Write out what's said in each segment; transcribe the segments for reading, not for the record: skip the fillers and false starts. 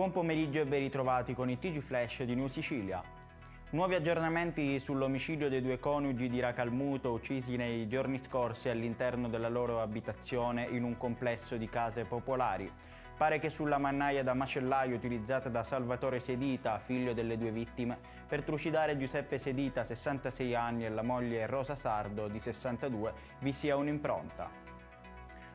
Buon pomeriggio e ben ritrovati con i TG Flash di New Sicilia. Nuovi aggiornamenti sull'omicidio dei due coniugi di Racalmuto uccisi nei giorni scorsi all'interno della loro abitazione in un complesso di case popolari. Pare che sulla mannaia da macellaio utilizzata da Salvatore Sedita, figlio delle due vittime, per trucidare Giuseppe Sedita, 66 anni, e la moglie Rosa Sardo, di 62, vi sia un'impronta.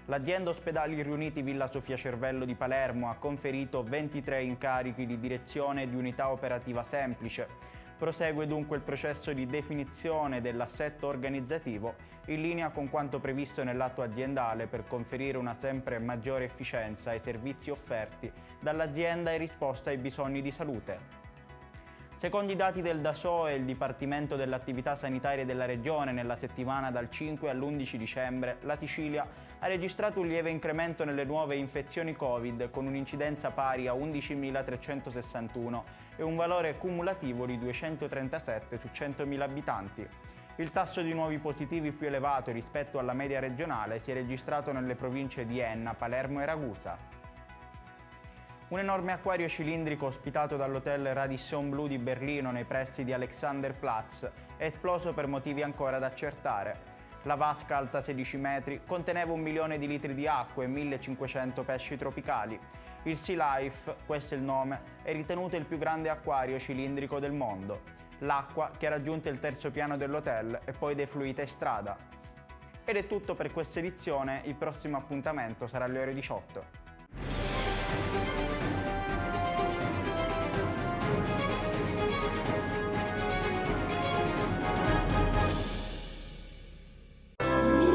L'azienda Ospedali Riuniti Villa Sofia Cervello di Palermo ha conferito 23 incarichi di direzione di unità operativa semplice. Prosegue dunque il processo di definizione dell'assetto organizzativo in linea con quanto previsto nell'atto aziendale per conferire una sempre maggiore efficienza ai servizi offerti dall'azienda in risposta ai bisogni di salute. Secondo i dati del DASOE, il Dipartimento dell'Attività Sanitaria della Regione, nella settimana dal 5 all'11 dicembre, la Sicilia ha registrato un lieve incremento nelle nuove infezioni Covid, con un'incidenza pari a 11.361 e un valore cumulativo di 237 su 100.000 abitanti. Il tasso di nuovi positivi più elevato rispetto alla media regionale si è registrato nelle province di Enna, Palermo e Ragusa. Un enorme acquario cilindrico ospitato dall'hotel Radisson Blu di Berlino nei pressi di Alexanderplatz è esploso per motivi ancora da accertare. La vasca, alta 16 metri, conteneva 1 milione di litri di acqua e 1500 pesci tropicali. Il Sea Life, questo è il nome, è ritenuto il più grande acquario cilindrico del mondo. L'acqua, che ha raggiunto il terzo piano dell'hotel, è poi defluita in strada. Ed è tutto per questa edizione, il prossimo appuntamento sarà alle ore 18.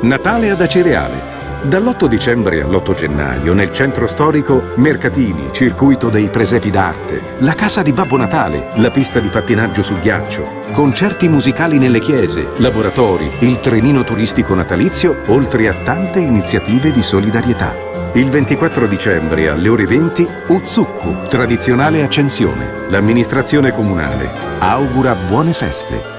Natale ad Acireale. Dall'8 dicembre all'8 gennaio nel centro storico mercatini, circuito dei presepi d'arte, la casa di Babbo Natale, la pista di pattinaggio sul ghiaccio, concerti musicali nelle chiese, laboratori, il trenino turistico natalizio, oltre a tante iniziative di solidarietà. Il 24 dicembre alle ore 20 Uzzukku, tradizionale accensione. L'amministrazione comunale augura buone feste.